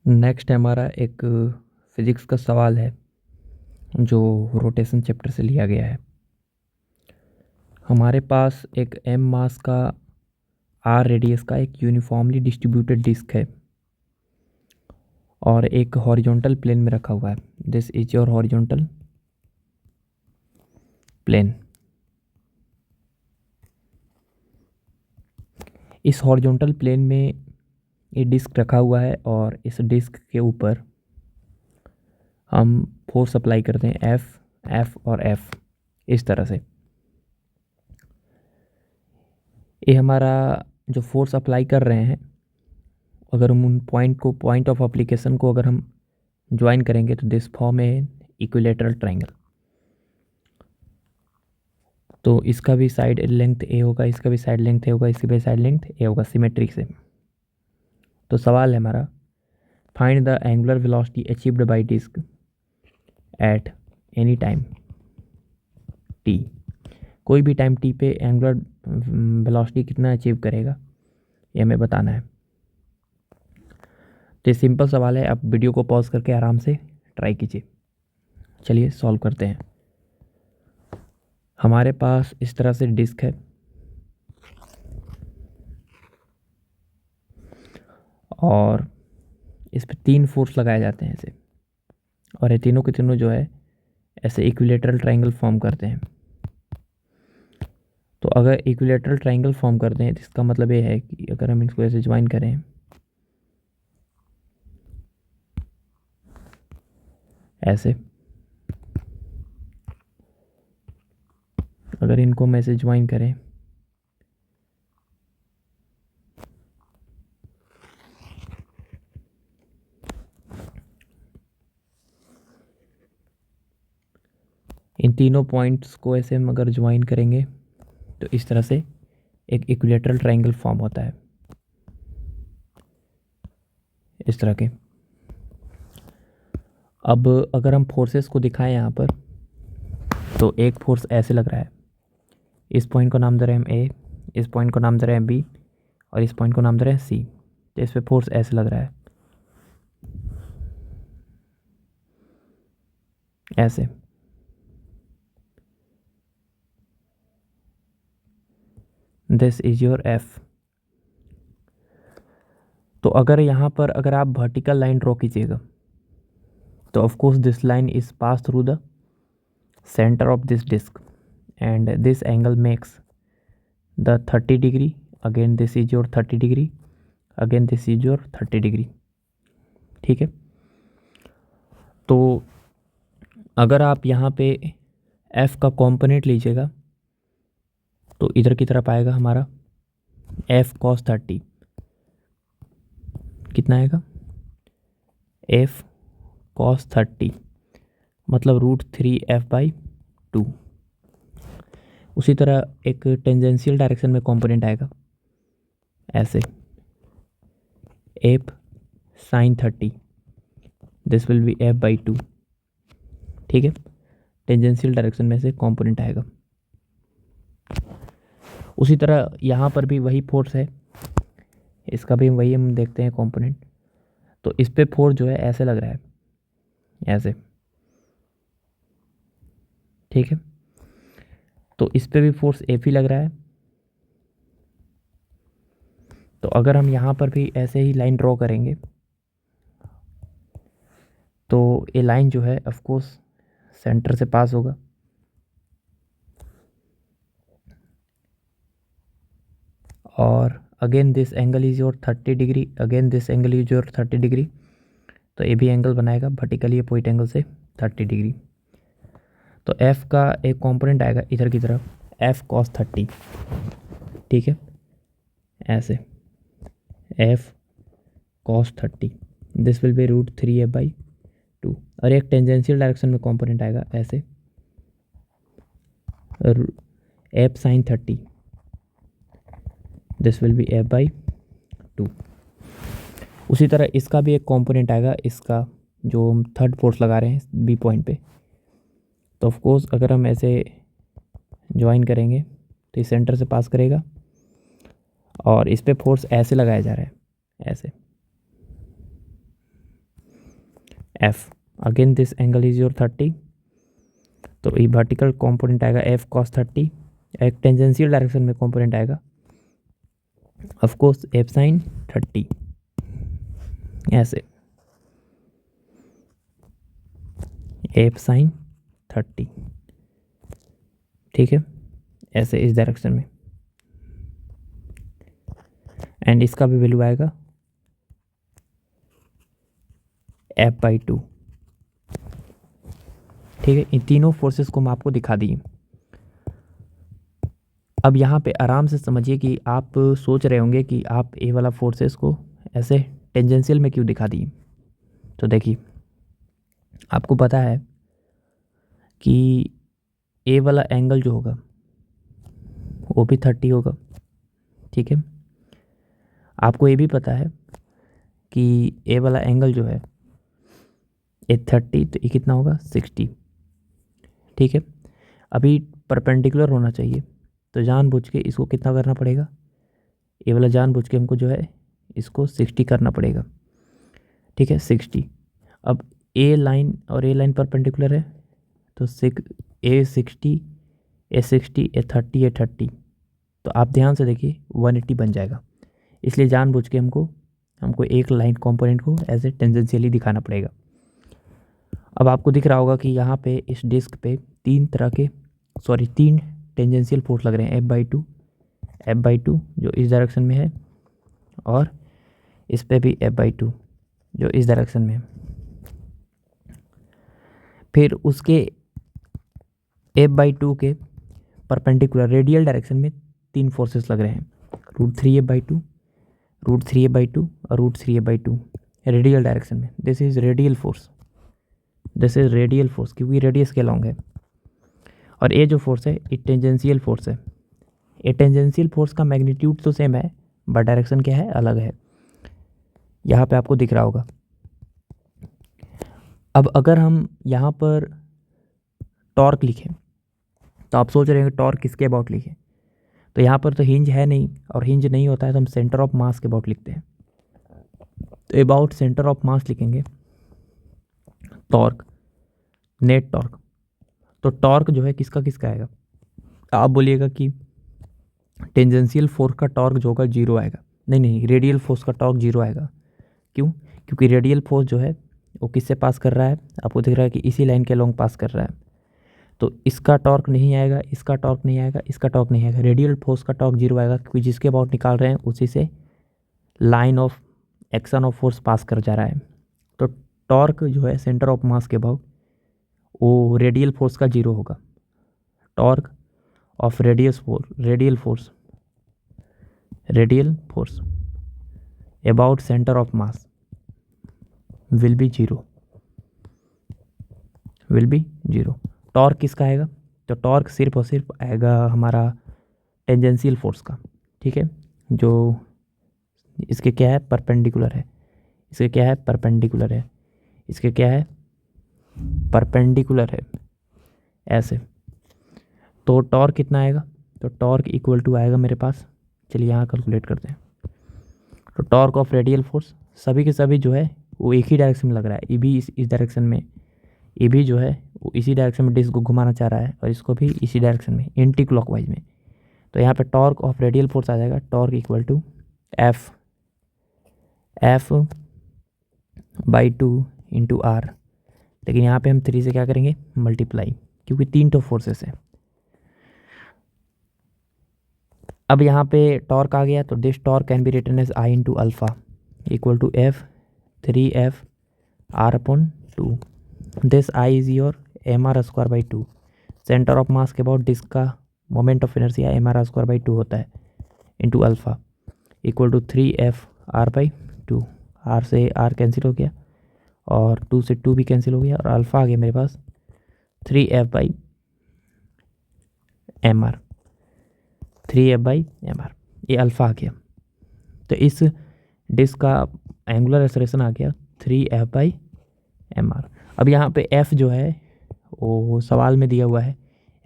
Next हमारा एक physics का सवाल है जो रोटेशन चैप्टर से लिया गया है। हमारे पास एक m मास का r रेडियस का एक यूनिफॉर्मली डिस्ट्रीब्यूटेड डिस्क है और एक हॉरिजॉन्टल प्लेन में रखा हुआ है। This is your horizontal plane. इस हॉरिजॉन्टल प्लेन में ये डिस्क रखा हुआ है और इस डिस्क के ऊपर हम फोर्स अप्लाई करते हैं एफ और एफ इस तरह से। ये हमारा जो फोर्स अप्लाई कर रहे हैं, अगर हम उन पॉइंट ऑफ एप्लीकेशन को अगर हम ज्वाइन करेंगे तो this form A equilateral triangle. तो इसका भी साइड लेंथ ए होगा, इसका भी साइड लेंथ ए होगा, इसकी भी साइड लेंथ ए होगा सिमेट्रिक से। तो सवाल है हमारा, find the angular velocity achieved by disc at any time T. कोई भी टाइम टी पे एंगुलर वेलोसिटी कितना अचीव करेगा ये हमें बताना है। तो ये सिंपल सवाल है, आप वीडियो को पॉज करके आराम से ट्राई कीजिए। चलिए सॉल्व करते हैं। हमारे पास इस तरह से डिस्क है और इस पर 3 फोर्स लगाए जाते हैं ऐसे, और ये तीनों के तीनों जो है ऐसे इक्विलेटरल ट्रायंगल फॉर्म करते हैं। तो अगर इक्विलेटरल ट्रायंगल फॉर्म करते हैं तो इसका मतलब ये है कि अगर हम इसको ऐसे ज्वाइन करें ऐसे, अगर इनको हम ऐसे ज्वाइन करें इन तीनों पॉइंट्स को ऐसे हम अगर ज्वाइन करेंगे तो इस तरह से एक इक्विलेटरल ट्रायंगल फॉर्म होता है इस तरह के। अब अगर हम फोर्सेस को दिखाएं यहाँ पर, तो एक फोर्स ऐसे लग रहा है, इस पॉइंट को नाम दे रहे हैं हम ए, इस पॉइंट को नाम दे रहे हैं बी और इस पॉइंट को नाम दे रहे हैं सी। तो इस पर फोर्स ऐसे लग रहा है ऐसे। This is your F. तो अगर यहाँ पर अगर आप वर्टिकल लाइन ड्रॉ कीजिएगा तो of course this line is pass through the centre of this disc and this angle makes the 30 degree. Again this is your 30 degree, again this is your 30 degree. ठीक है। तो अगर आप यहाँ पे F का कॉम्पोनेंट लीजिएगा तो इधर की तरफ आएगा हमारा एफ कॉस 30। कितना आएगा? एफ कॉस 30 मतलब √3f/2। उसी तरह एक टेंजेंशियल डायरेक्शन में कंपोनेंट आएगा ऐसे, F sine 30, this will be f/2। ठीक है, टेंजेंशियल डायरेक्शन में से कंपोनेंट आएगा। उसी तरह यहाँ पर भी वही फोर्स है, इसका भी वही हम देखते हैं कंपोनेंट। तो इस पे फोर्स जो है ऐसे लग रहा है ऐसे। ठीक है, तो इस पे भी फोर्स एफ ही लग रहा है। तो अगर हम यहाँ पर भी ऐसे ही लाइन ड्रॉ करेंगे तो ये लाइन जो है ऑफ कोर्स सेंटर से पास होगा और again this angle is your 30 degree, again this angle is your 30 degree. तो ये भी एंगल बनाएगा वर्टिकली अपोजिट एंगल से 30 डिग्री। तो एफ का एक कंपोनेंट आएगा इधर की तरफ, एफ कॉस 30। ठीक है, ऐसे F cos 30, this will be √3f/2। और एक टेंजेंशियल डायरेक्शन में कंपोनेंट आएगा ऐसे, F sine 30, this will be f/2। उसी तरह इसका भी एक कंपोनेंट आएगा, इसका जो हम थर्ड फोर्स लगा रहे हैं बी पॉइंट पे। तो ऑफ कोर्स अगर हम ऐसे ज्वाइन करेंगे तो इस सेंटर से पास करेगा और इस पे फोर्स ऐसे लगाया जा रहा है ऐसे। F, again this angle is your 30, तो ये वर्टिकल कंपोनेंट आएगा एफ कॉस 30, एक टेंजेंशियल डायरेक्शन में कंपोनेंट आएगा ऑफ कोर्स एफ साइन 30, ऐसे एफ साइन 30, ठीक है, ऐसे इस डायरेक्शन में, एंड इसका भी वैल्यू आएगा f/2, ठीक है। इन तीनों फोर्सेस को मैं आपको दिखा दिए। अब यहाँ पे आराम से समझिए कि आप सोच रहे होंगे कि आप ए वाला फोर्सेस को ऐसे टेंजेंशियल में क्यों दिखा दिए। तो देखिए, आपको पता है कि ए वाला एंगल जो होगा वो भी 30 होगा, ठीक है। आपको ये भी पता है कि ए वाला एंगल जो है ए 30, तो ये कितना होगा 60, ठीक है। अभी परपेंडिकुलर होना चाहिए, तो जानबूझ के इसको कितना करना पड़ेगा, ए वाला जानबूझ के हमको जो है इसको 60 करना पड़ेगा, ठीक है, 60। अब ए लाइन और ए लाइन परपेंडिकुलर है, तो ए 60 ए 60 ए 30 ए 30, तो आप ध्यान से देखिए 180 बन जाएगा। इसलिए जानबूझ के हमको एक लाइन कंपोनेंट को ऐसे टेंजेंशियली दिखाना पड़ेगा। अब आपको दिख रहा होगा कि यहाँ पे इस डिस्क पे तीन टेंजेंशियल फोर्स लग रहे हैं, F/2 जो इस डायरेक्शन में है, और इस पे भी F/2 जो इस डायरेक्शन में है। फिर उसके F/2 के परपेंडिकुलर रेडियल डायरेक्शन में तीन फोर्सेस लग रहे हैं, √3F/2 √3F/2 और √3F/2 रेडियल डायरेक्शन में। दिस इज रेडियल फोर्स, क्योंकि रेडियस के लॉन्ग है। और ये जो फोर्स है ये टेंजेंशियल फोर्स है। ये टेंजेंशियल फोर्स का मैग्नीट्यूड तो सेम है, बट डायरेक्शन क्या है, अलग है। यहाँ पे आपको दिख रहा होगा। अब अगर हम यहाँ पर टॉर्क लिखें, तो आप सोच रहे हैं टॉर्क किसके अबाउट लिखें, तो यहाँ पर तो हिंज है नहीं, और हिंज नहीं होता है तो हम सेंटर ऑफ मास के अबाउट लिखते हैं। तो अबाउट सेंटर ऑफ मास लिखेंगे टॉर्क, नेट टॉर्क। तो टॉर्क जो है किसका किसका आएगा, आप बोलिएगा कि टेंजेंशियल फोर्स का टॉर्क जो होगा 0 आएगा। नहीं, रेडियल फोर्स का टॉर्क 0 आएगा। क्यों? क्योंकि रेडियल फोर्स जो है वो किससे पास कर रहा है, आपको दिख रहा है कि इसी लाइन के लॉन्ग पास कर रहा है। तो इसका टॉर्क नहीं आएगा, इसका टॉर्क नहीं आएगा, इसका टॉर्क नहीं आएगा। रेडियल फोर्स का टॉर्क 0 आएगा, क्योंकि जिसके अबाउट निकाल रहे हैं उसी से line of action of force pass कर जा रहा है। तो टॉर्क जो है सेंटर ऑफ मास के अबाउट वो रेडियल फोर्स का 0 होगा। Torque of radial force about centre of mass will be zero. Torque किसका आएगा, तो टॉर्क सिर्फ और सिर्फ आएगा हमारा टेंजेंशियल फोर्स का, ठीक है, जो इसके क्या है, परपेंडिकुलर है। इसके क्या है, परपेंडिकुलर है। इसके क्या है, परपेंडिकुलर है, ऐसे। तो टॉर्क कितना आएगा, तो टॉर्क इक्वल टू आएगा मेरे पास, चलिए यहाँ कैलकुलेट करते हैं। तो टॉर्क ऑफ रेडियल फोर्स सभी के सभी जो है वो एक ही डायरेक्शन में लग रहा है। ये भी इस डायरेक्शन में, ये भी जो है वो इसी डायरेक्शन में डिस्क को घुमाना चाह रहा है, और इसको भी इसी डायरेक्शन में, एंटी क्लॉकवाइज में। तो यहाँ पे टॉर्क ऑफ रेडियल फोर्स आ जाएगा, torque equal to F/2 into R। लेकिन यहाँ पे हम 3 से क्या करेंगे, मल्टीप्लाई, क्योंकि 3 तो फोर्सेस है। अब यहाँ पे टॉर्क आ गया, तो this torque can be written as I into alpha equal to F/2 this I is your mr²/2। Centre of mass के अबाउट डिस्क का मोमेंट ऑफ इनर्शिया mr²/2 होता है, into alpha equal to 3F/2। R से R cancel हो गया, और 2 से 2 भी कैंसिल हो गया, और अल्फ़ा आ गया मेरे पास 3F/mr। ये अल्फ़ा आ गया। तो इस डिस्क का एंगुलर एक्सेलरेशन आ गया 3F/mr। अब यहाँ पे F जो है वो सवाल में दिया हुआ है।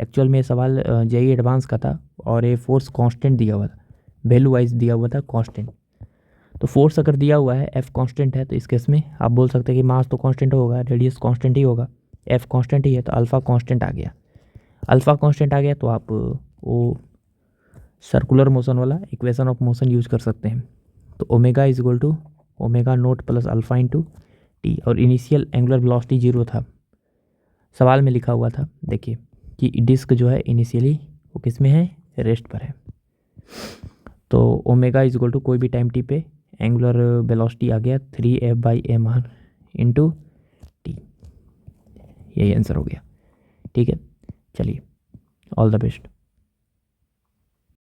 एक्चुअल में सवाल JEE एडवांस का था, और ये फोर्स कांस्टेंट दिया हुआ था, वैल्यू वाइज दिया हुआ था कांस्टेंट। तो फोर्स अगर दिया हुआ है, एफ कांस्टेंट है, तो इस केस में आप बोल सकते हैं कि मास तो कांस्टेंट होगा, रेडियस कांस्टेंट ही होगा, एफ कांस्टेंट ही है, तो अल्फा कांस्टेंट आ गया। अल्फा कांस्टेंट आ गया तो आप वो सर्कुलर मोशन वाला इक्वेशन ऑफ मोशन यूज कर सकते हैं। तो omega is equal to omega nought plus alpha into T, और इनिशियल एंगुलर वेलोसिटी 0 था। सवाल में लिखा हुआ था, देखिए कि डिस्क जो है इनिशियली वो किस में है, रेस्ट पर है। तो ओमेगा इज इक्वल टू कोई भी टाइम टी पे एंगुलर वेलोसिटी आ गया 3f/m/r इंटू टी, यही आंसर हो गया। ठीक है, चलिए, ऑल द बेस्ट।